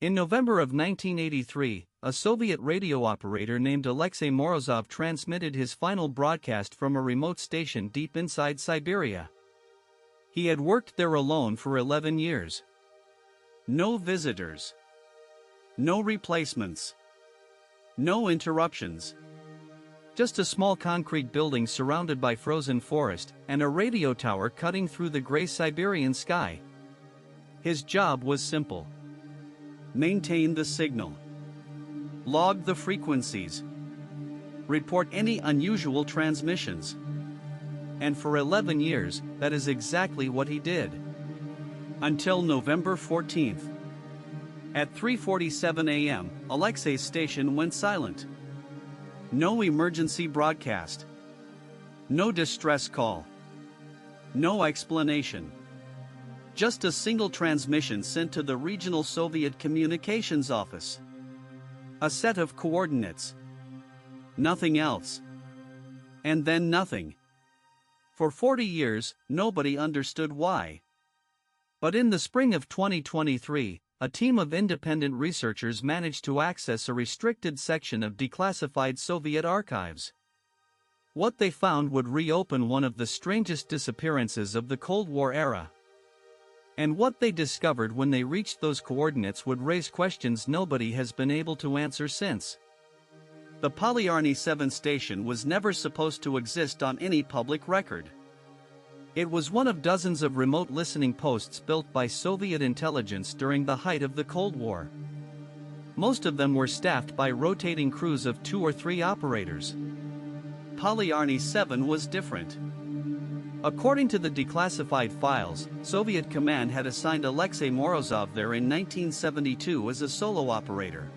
In November of 1983, a Soviet radio operator named Alexei Morozov transmitted his final broadcast from a remote station deep inside Siberia. He had worked there alone for 11 years. No visitors. No replacements. No interruptions. Just a small concrete building surrounded by frozen forest and a radio tower cutting through the gray Siberian sky. His job was simple. Maintain the signal. Log the frequencies. Report any unusual transmissions. And for 11 years, that is exactly what he did. Until November 14th. At 3:47 a.m., Alexei's station went silent. No emergency broadcast. No distress call. No explanation. Just a single transmission sent to the regional Soviet communications office. A set of coordinates. Nothing else. And then nothing. For 40 years, nobody understood why. But in the spring of 2023, a team of independent researchers managed to access a restricted section of declassified Soviet archives. What they found would reopen one of the strangest disappearances of the Cold War era. And what they discovered when they reached those coordinates would raise questions nobody has been able to answer since. The Polyarny 7 station was never supposed to exist on any public record. It was one of dozens of remote listening posts built by Soviet intelligence during the height of the Cold War. Most of them were staffed by rotating crews of 2 or 3 operators. Polyarny 7 was different. According to the declassified files, Soviet command had assigned Alexei Morozov there in 1972 as a solo operator.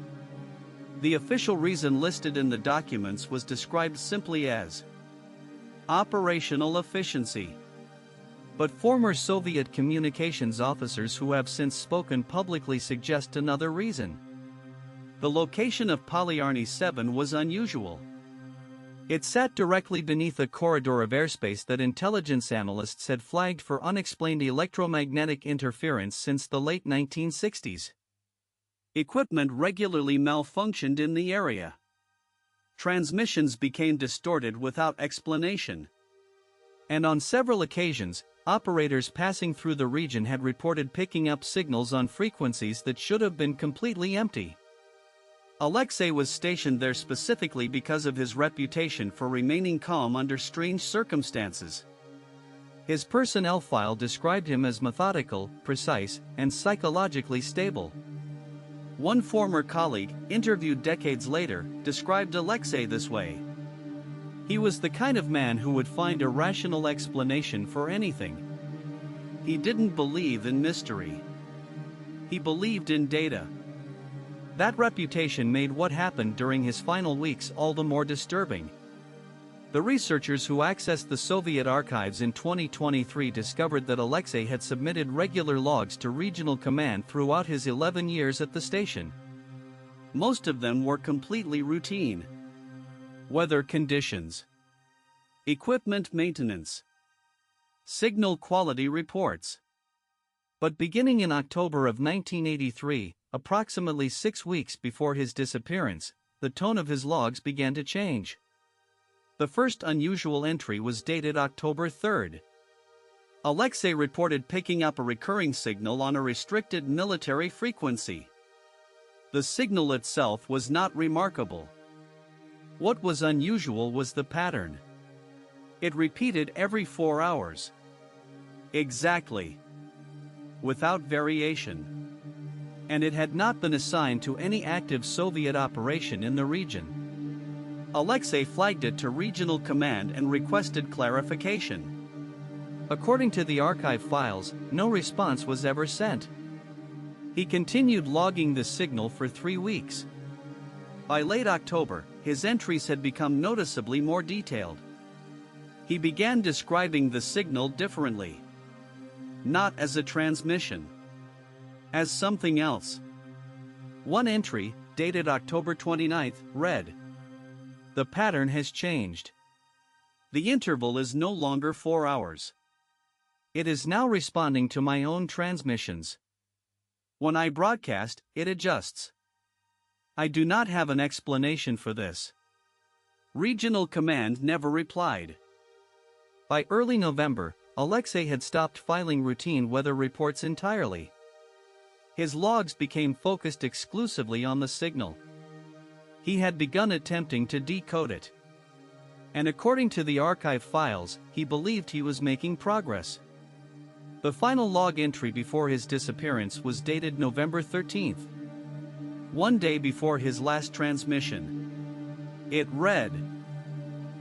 The official reason listed in the documents was described simply as operational efficiency. But former Soviet communications officers who have since spoken publicly suggest another reason. The location of Polyarny 7 was unusual. It sat directly beneath a corridor of airspace that intelligence analysts had flagged for unexplained electromagnetic interference since the late 1960s. Equipment regularly malfunctioned in the area. Transmissions became distorted without explanation. And on several occasions, operators passing through the region had reported picking up signals on frequencies that should have been completely empty. Alexei was stationed there specifically because of his reputation for remaining calm under strange circumstances. His personnel file described him as methodical, precise, and psychologically stable. One former colleague, interviewed decades later, described Alexei this way. He was the kind of man who would find a rational explanation for anything. He didn't believe in mystery. He believed in data. That reputation made what happened during his final weeks all the more disturbing. The researchers who accessed the Soviet archives in 2023 discovered that Alexei had submitted regular logs to regional command throughout his 11 years at the station. Most of them were completely routine. Weather conditions. Equipment maintenance. Signal quality reports. But beginning in October of 1983, approximately 6 weeks before his disappearance, the tone of his logs began to change. The first unusual entry was dated October 3rd. Alexei reported picking up a recurring signal on a restricted military frequency. The signal itself was not remarkable. What was unusual was the pattern. It repeated every 4 hours. Exactly. Without variation. And it had not been assigned to any active Soviet operation in the region. Alexei flagged it to regional command and requested clarification. According to the archive files, no response was ever sent. He continued logging the signal for 3 weeks. By late October, his entries had become noticeably more detailed. He began describing the signal differently. Not as a transmission. As something else. One entry, dated October 29th, read, "The pattern has changed. The interval is no longer 4 hours. It is now responding to my own transmissions." When I broadcast, it adjusts. I do not have an explanation for this. Regional Command never replied. By early November, Alexei had stopped filing routine weather reports entirely. His logs became focused exclusively on the signal. He had begun attempting to decode it. And according to the archive files, he believed he was making progress. The final log entry before his disappearance was dated November 13th, one day before his last transmission. It read,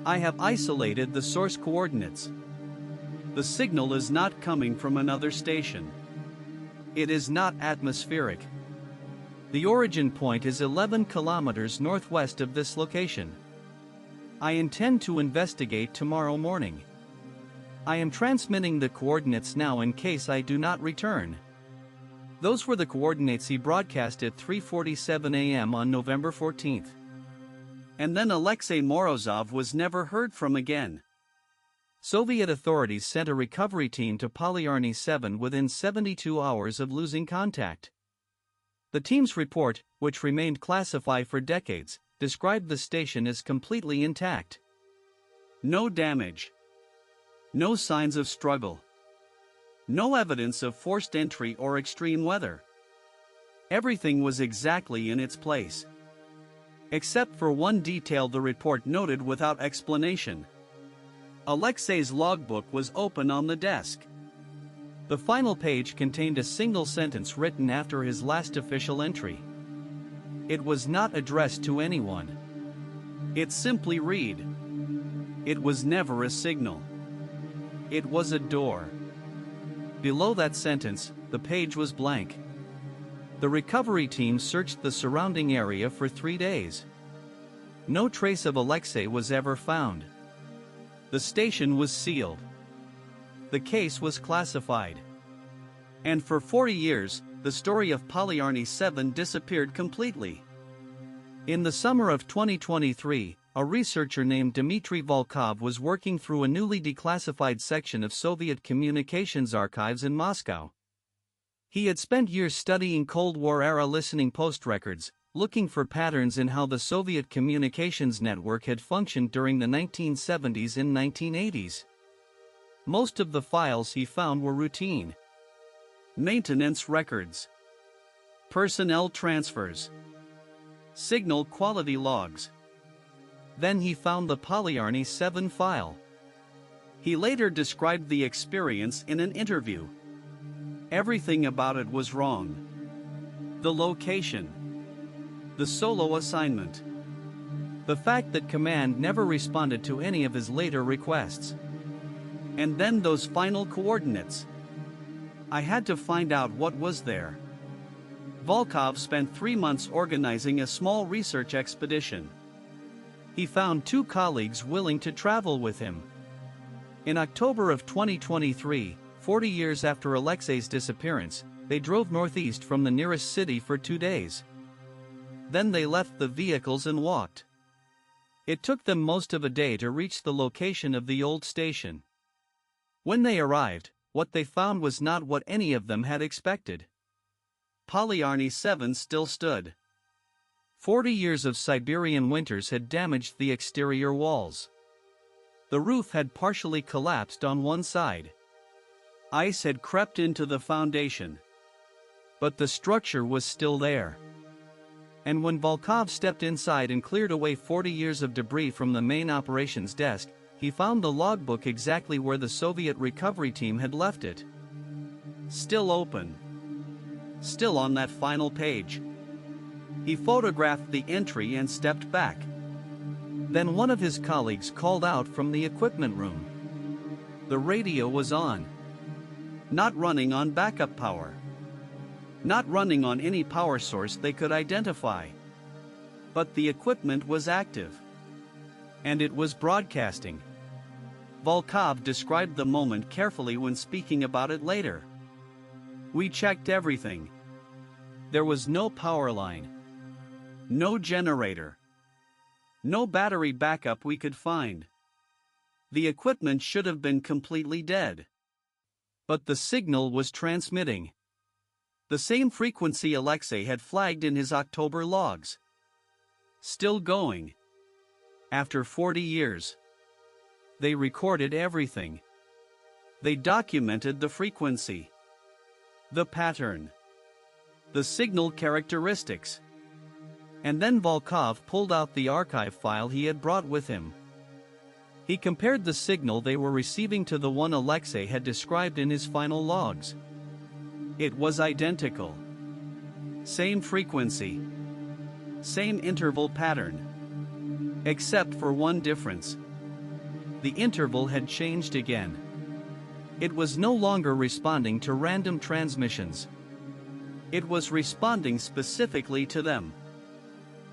"I have isolated the source coordinates. The signal is not coming from another station. It is not atmospheric. The origin point is 11 kilometers northwest of this location. I intend to investigate tomorrow morning. I am transmitting the coordinates now in case I do not return." Those were the coordinates he broadcast at 3:47 a.m. on November 14th. And then Alexei Morozov was never heard from again. Soviet authorities sent a recovery team to Polyarny 7 within 72 hours of losing contact. The team's report, which remained classified for decades, described the station as completely intact. No damage. No signs of struggle. No evidence of forced entry or extreme weather. Everything was exactly in its place. Except for one detail the report noted without explanation. Alexei's logbook was open on the desk. The final page contained a single sentence written after his last official entry. It was not addressed to anyone. It simply read, "It was never a signal. It was a door." Below that sentence, the page was blank. The recovery team searched the surrounding area for 3 days. No trace of Alexei was ever found. The station was sealed. The case was classified. And for 40 years, the story of Polyarny 7 disappeared completely. In the summer of 2023, a researcher named Dmitry Volkov was working through a newly declassified section of Soviet communications archives in Moscow. He had spent years studying Cold War-era listening post records, looking for patterns in how the Soviet communications network had functioned during the 1970s and 1980s. Most of the files he found were routine. Maintenance records. Personnel transfers. Signal quality logs. Then he found the Polyarny 7 file. He later described the experience in an interview. Everything about it was wrong. The location. The solo assignment. The fact that command never responded to any of his later requests. And then those final coordinates. I had to find out what was there. Volkov spent 3 months organizing a small research expedition. He found 2 colleagues willing to travel with him. In October of 2023, 40 years after Alexei's disappearance, they drove northeast from the nearest city for 2 days. Then they left the vehicles and walked. It took them most of a day to reach the location of the old station. When they arrived, what they found was not what any of them had expected. Polyarny 7 still stood. 40 years of Siberian winters had damaged the exterior walls. The roof had partially collapsed on one side. Ice had crept into the foundation. But the structure was still there. And when Volkov stepped inside and cleared away 40 years of debris from the main operations desk, he found the logbook exactly where the Soviet recovery team had left it. Still open. Still on that final page. He photographed the entry and stepped back. Then one of his colleagues called out from the equipment room. The radio was on. Not running on backup power. Not running on any power source they could identify. But the equipment was active. And it was broadcasting. Volkov described the moment carefully when speaking about it later. "We checked everything. There was no power line. No generator. No battery backup we could find. The equipment should have been completely dead. But the signal was transmitting. The same frequency Alexei had flagged in his October logs. Still going. After 40 years. They recorded everything. They documented the frequency, the pattern, the signal characteristics. And then Volkov pulled out the archive file he had brought with him. He compared the signal they were receiving to the one Alexei had described in his final logs. It was identical. Same frequency. Same interval pattern. Except for one difference. The interval had changed again. It was no longer responding to random transmissions. It was responding specifically to them.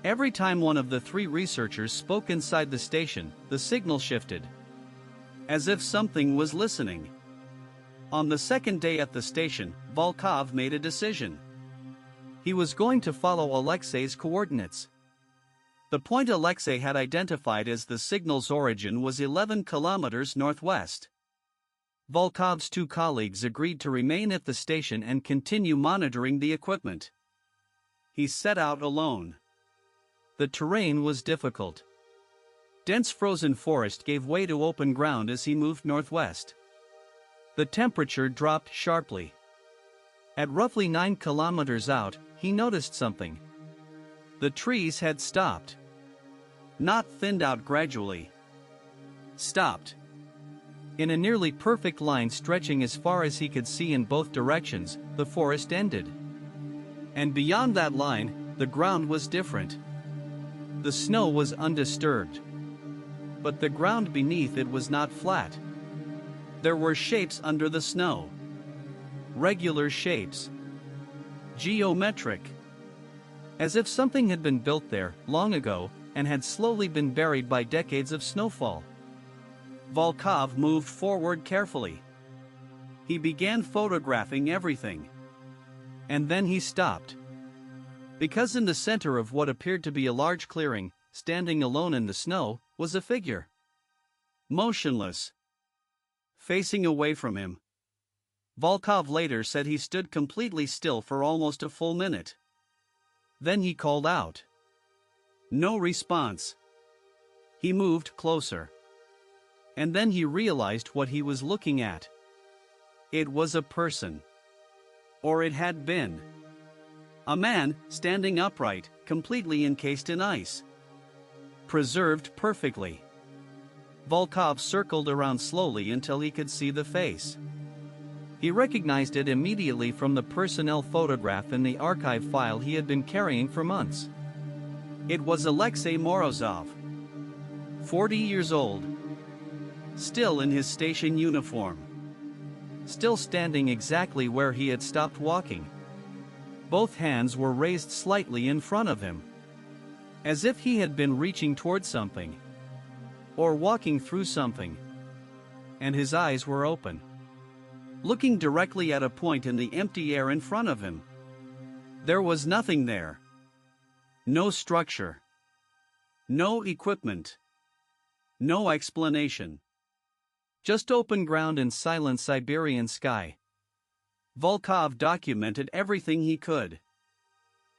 Every time one of the three researchers spoke inside the station, the signal shifted. As if something was listening. On the second day at the station, Volkov made a decision. He was going to follow Alexei's coordinates. The point Alexei had identified as the signal's origin was 11 kilometers northwest. Volkov's two colleagues agreed to remain at the station and continue monitoring the equipment. He set out alone. The terrain was difficult. Dense frozen forest gave way to open ground as he moved northwest. The temperature dropped sharply. At roughly 9 kilometers out, he noticed something. The trees had stopped. Not thinned out gradually. Stopped. In a nearly perfect line stretching as far as he could see in both directions, the forest ended. And beyond that line, the ground was different. The snow was undisturbed. But the ground beneath it was not flat. There were shapes under the snow. Regular shapes. Geometric. As if something had been built there, long ago, and had slowly been buried by decades of snowfall. Volkov moved forward carefully. He began photographing everything. And then he stopped. Because in the center of what appeared to be a large clearing, standing alone in the snow, was a figure. Motionless. Facing away from him. Volkov later said he stood completely still for almost a full minute. Then he called out. No response. He moved closer. And then he realized what he was looking at. It was a person. Or it had been. A man, standing upright, completely encased in ice. Preserved perfectly. Volkov circled around slowly until he could see the face. He recognized it immediately from the personnel photograph in the archive file he had been carrying for months. It was Alexei Morozov. 40 years old. Still in his station uniform. Still standing exactly where he had stopped walking. Both hands were raised slightly in front of him. As if he had been reaching toward something. Or walking through something. And his eyes were open. Looking directly at a point in the empty air in front of him. There was nothing there. No structure. No equipment. No explanation. Just open ground and silent Siberian sky. Volkov documented everything he could.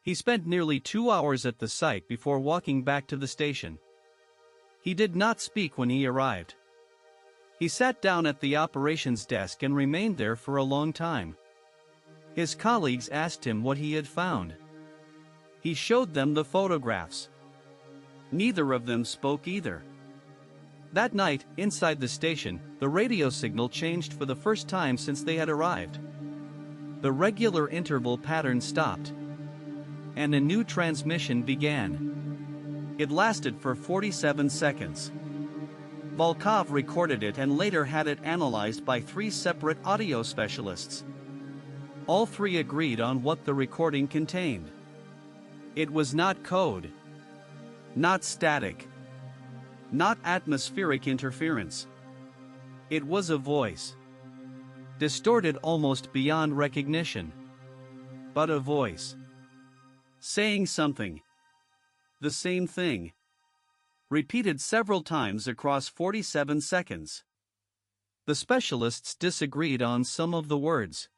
He spent nearly 2 hours at the site before walking back to the station. He did not speak when he arrived. He sat down at the operations desk and remained there for a long time. His colleagues asked him what he had found. He showed them the photographs. Neither of them spoke either. That night, inside the station, the radio signal changed for the first time since they had arrived. The regular interval pattern stopped. And a new transmission began. It lasted for 47 seconds. Volkov recorded it and later had it analyzed by 3 separate audio specialists. All 3 agreed on what the recording contained. It was not code. Not static. Not atmospheric interference. It was a voice. Distorted almost beyond recognition. But a voice. Saying something. The same thing. Repeated several times across 47 seconds. The specialists disagreed on some of the words.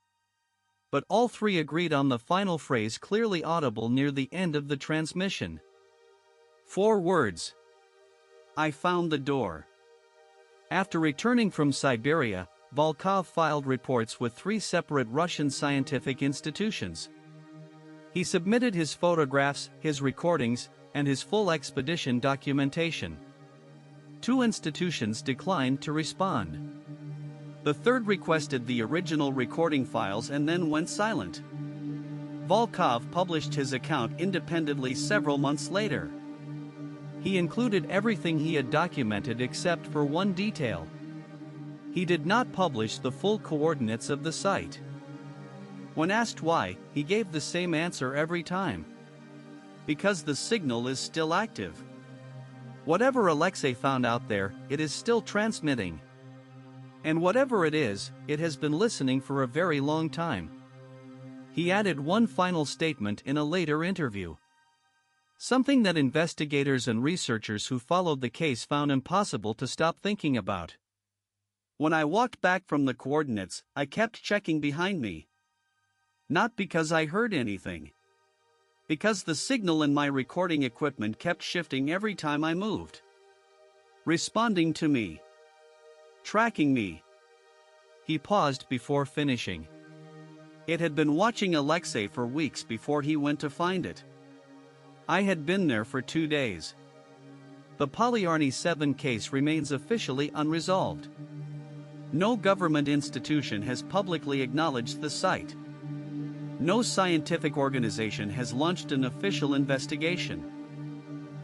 but all three agreed on the final phrase clearly audible near the end of the transmission. 4 words. I found the door. After returning from Siberia, Volkov filed reports with 3 separate Russian scientific institutions. He submitted his photographs, his recordings, and his full expedition documentation. 2 institutions declined to respond. The third requested the original recording files and then went silent. Volkov published his account independently several months later. He included everything he had documented except for one detail. He did not publish the full coordinates of the site. When asked why, he gave the same answer every time. Because the signal is still active. Whatever Alexei found out there, it is still transmitting. And whatever it is, it has been listening for a very long time. He added one final statement in a later interview. Something that investigators and researchers who followed the case found impossible to stop thinking about. When I walked back from the coordinates, I kept checking behind me. Not because I heard anything. Because the signal in my recording equipment kept shifting every time I moved. Responding to me. Tracking me. He paused before finishing. It had been watching Alexei for weeks before he went to find it. I had been there for 2 days. The Polyarny 7 case remains officially unresolved. No government institution has publicly acknowledged the site. No scientific organization has launched an official investigation.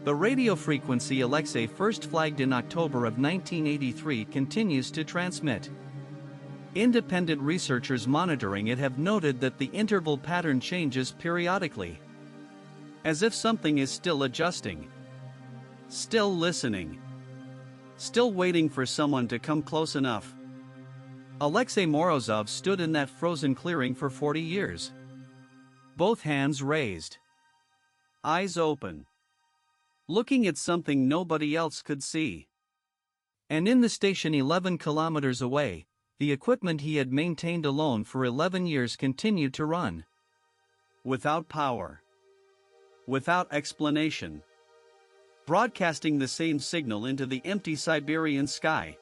The radio frequency Alexei first flagged in October of 1983 continues to transmit. Independent researchers monitoring it have noted that the interval pattern changes periodically. As if something is still adjusting. Still listening. Still waiting for someone to come close enough. Alexei Morozov stood in that frozen clearing for 40 years. Both hands raised. Eyes open. Looking at something nobody else could see. And in the station 11 kilometers away, the equipment he had maintained alone for 11 years continued to run. Without power. Without explanation. Broadcasting the same signal into the empty Siberian sky.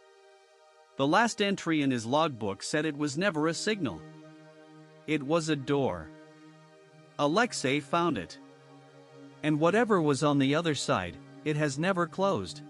The last entry in his logbook said it was never a signal. It was a door. Alexei found it. And whatever was on the other side, it has never closed.